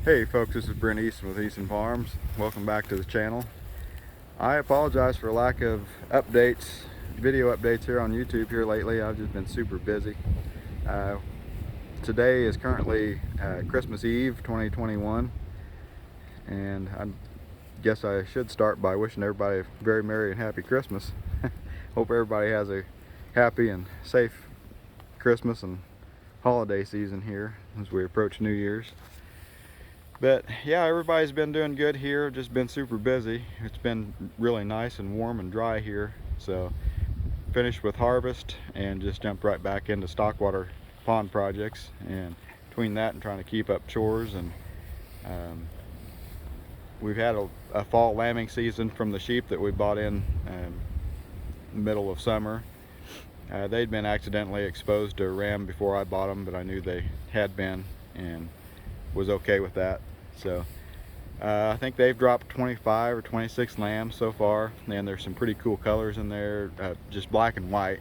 Hey folks, this is Brent Easton with Easton Farms. Welcome back to the channel. I apologize for lack of updates, video updates here on YouTube here lately. I've just been super busy. Today is currently Christmas Eve 2021, and I guess I should start by wishing everybody a very Merry and Happy Christmas. Hope everybody has a happy and safe Christmas and holiday season here as we approach New Year's. But yeah, everybody's been doing good here, just been super busy. It's been really nice and warm and dry here. So finished with harvest and just jumped right back into stockwater pond projects, and between that and trying to keep up chores, and we've had a fall lambing season from the sheep that we bought in middle of summer. They'd been accidentally exposed to a ram before I bought them, but I knew they had been and was okay with that. So I think they've dropped 25 or 26 lambs so far, and there's some pretty cool colors in there, just black and white,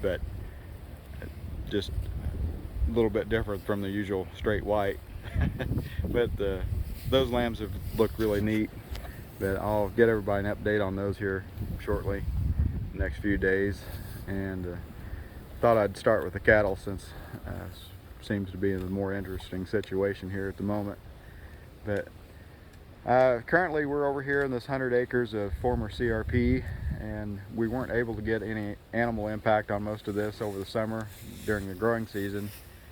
but just a little bit different from the usual straight white. But those lambs have looked really neat. But I'll get everybody an update on those here shortly, next few days. And thought I'd start with the cattle, since seems to be in a more interesting situation here at the moment. But currently we're over here in this 100 acres of former CRP, and we weren't able to get any animal impact on most of this over the summer during the growing season,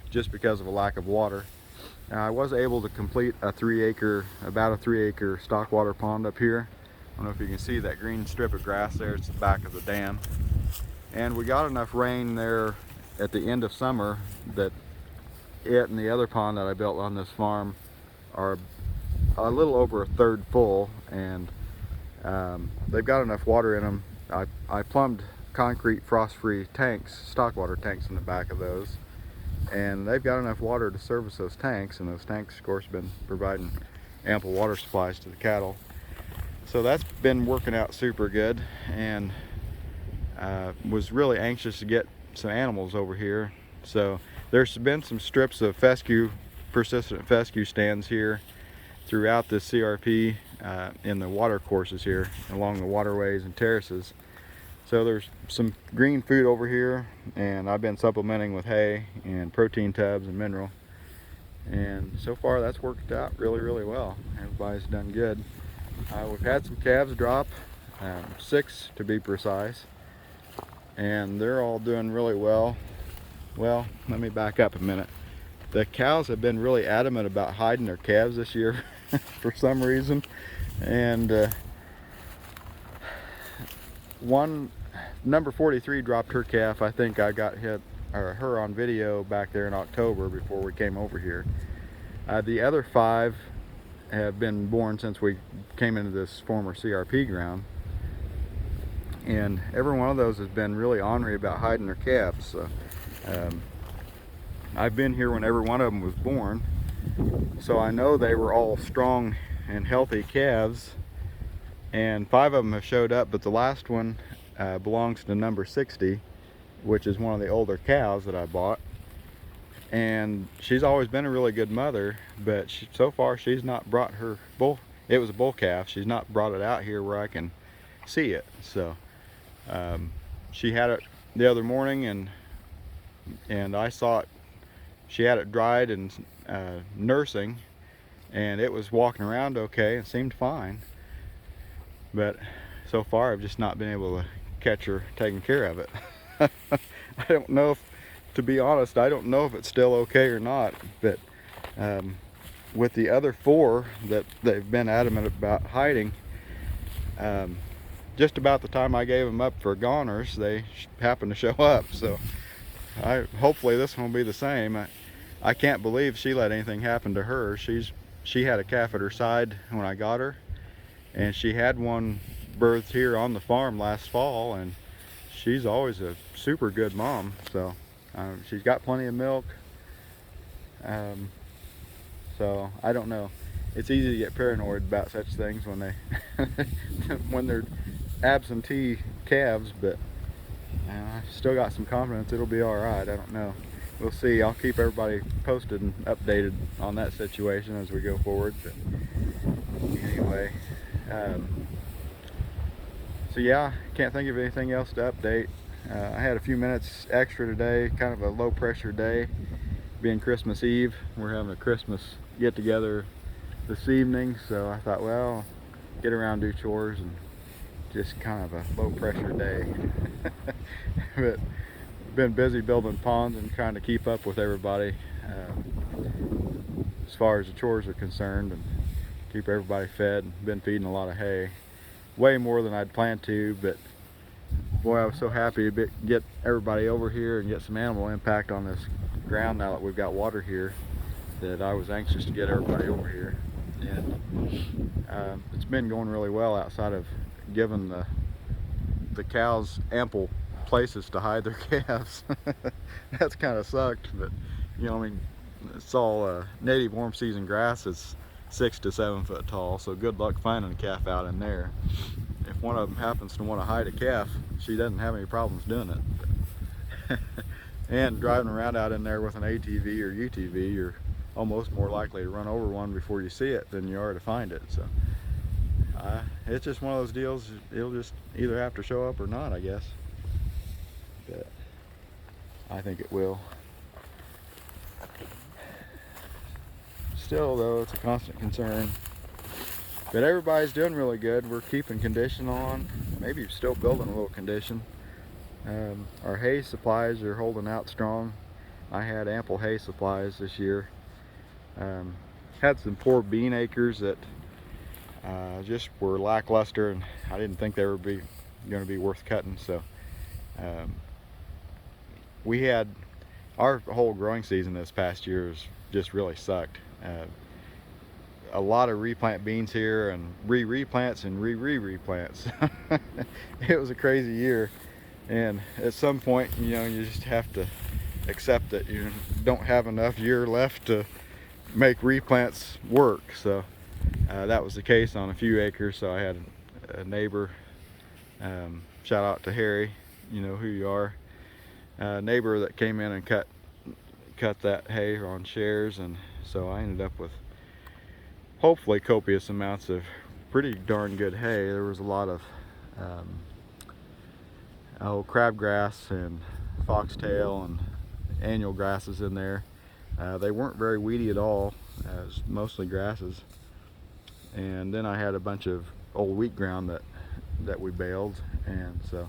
just because of a lack of water. I was able to complete about a 3 acre stockwater pond up here. I don't know if you can see that green strip of grass there. It's the back of the dam. And we got enough rain there at the end of summer that it and the other pond that I built on this farm are a little over a third full, and they've got enough water in them. I plumbed concrete frost-free tanks, stockwater tanks, in the back of those, and they've got enough water to service those tanks, and those tanks of course have been providing ample water supplies to the cattle. So that's been working out super good, and was really anxious to get some animals over here. So there's been some strips of fescue, persistent fescue stands here throughout this CRP in the water courses here along the waterways and terraces. So there's some green food over here, and I've been supplementing with hay and protein tubs and mineral, and so far that's worked out really well. Everybody's done good. We've had some calves drop, 6 to be precise, and they're all doing really well. Well, let me back up a minute. The cows have been really adamant about hiding their calves this year for some reason, and one number 43 dropped her calf. I think I got her on video back there in October before we came over here. The other 5 have been born since we came into this former CRP ground, and every one of those has been really ornery about hiding their calves. So I've been here when every one of them was born, so I know they were all strong and healthy calves, and 5 of them have showed up, but the last one belongs to number 60, which is one of the older cows that I bought, and she's always been a really good mother, but so far she's not brought her bull. It was a bull calf. She's not brought it out here where I can see it. So she had it the other morning, and I saw it. She had it dried and nursing, and it was walking around okay and seemed fine. But so far I've just not been able to catch her taking care of it. I don't know if, to be honest, I don't know if it's still okay or not. But with the other 4 that they've been adamant about hiding, just about the time I gave them up for goners, they happened to show up. So hopefully this one will be the same. I can't believe she let anything happen to her. She had a calf at her side when I got her, and she had one birthed here on the farm last fall, and she's always a super good mom. So she's got plenty of milk. So I don't know. It's easy to get paranoid about such things when they when they're absentee calves, but I still got some confidence it'll be all right. I don't know. we'll see. I'll keep everybody posted and updated on that situation as we go forward. But anyway, so yeah, can't think of anything else to update. I had a few minutes extra today, kind of a low pressure day, being Christmas Eve. We're having a Christmas get together this evening, so I thought, well, get around, do chores, and just kind of a low pressure day. But been busy building ponds and trying to keep up with everybody as far as the chores are concerned, and keep everybody fed. Been feeding a lot of hay, way more than I'd planned to, but boy, I was so happy to get everybody over here and get some animal impact on this ground now that we've got water here, that I was anxious to get everybody over here. And it's been going really well, outside of giving the cows ample places to hide their calves. That's kind of sucked, but you know, I mean, it's all native warm season grass. It's 6 to 7 foot tall, so good luck finding a calf out in there. If one of them happens to want to hide a calf, she doesn't have any problems doing it. And driving around out in there with an ATV or UTV, you're almost more likely to run over one before you see it than you are to find it. So it's just one of those deals. It'll just either have to show up or not, I guess. But I think it will. Still though, it's a constant concern. But everybody's doing really good. We're keeping condition on, maybe still building a little condition. Our hay supplies are holding out strong. I had ample hay supplies this year. Had some poor bean acres that just were lackluster, and I didn't think they were going to be worth cutting. So we had our whole growing season this past year just really sucked. A lot of replant beans here, and replants and replants. It was a crazy year, and at some point, you know, you just have to accept that you don't have enough year left to make replants work. So that was the case on a few acres. So I had a neighbor, shout out to Harry, you know who you are, a neighbor that came in and cut that hay on shares, and so I ended up with hopefully copious amounts of pretty darn good hay. There was a lot of crabgrass and foxtail and annual grasses in there. They weren't very weedy at all. It was mostly grasses. And then I had a bunch of old wheat ground that we baled, and so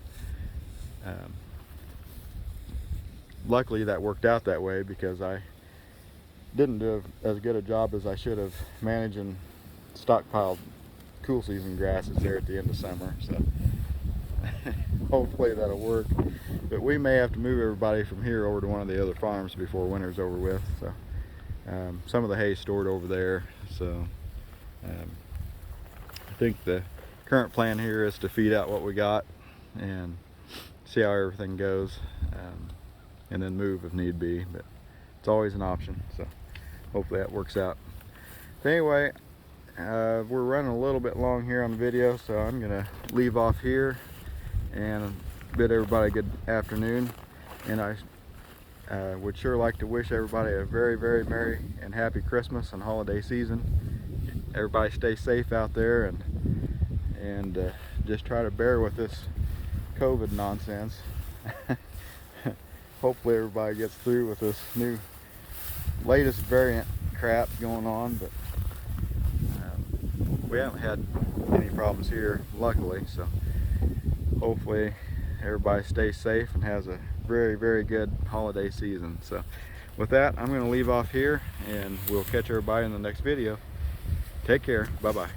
luckily that worked out that way, because I didn't do as good a job as I should have managing stockpiled cool season grasses there at the end of summer. So hopefully that'll work. But we may have to move everybody from here over to one of the other farms before winter's over with. So some of the hay stored over there. So I think the current plan here is to feed out what we got and see how everything goes, and then move if need be. But it's always an option, so hopefully that works out. But anyway, we're running a little bit long here on the video, so I'm gonna leave off here and bid everybody a good afternoon. And I would sure like to wish everybody a very, very merry and happy Christmas and holiday season. Everybody stay safe out there, and just try to bear with this COVID nonsense. Hopefully everybody gets through with this new latest variant crap going on, but we haven't had any problems here, luckily. So hopefully everybody stays safe and has a very, very good holiday season. So with that, I'm going to leave off here, and we'll catch everybody in the next video. Take care. Bye bye.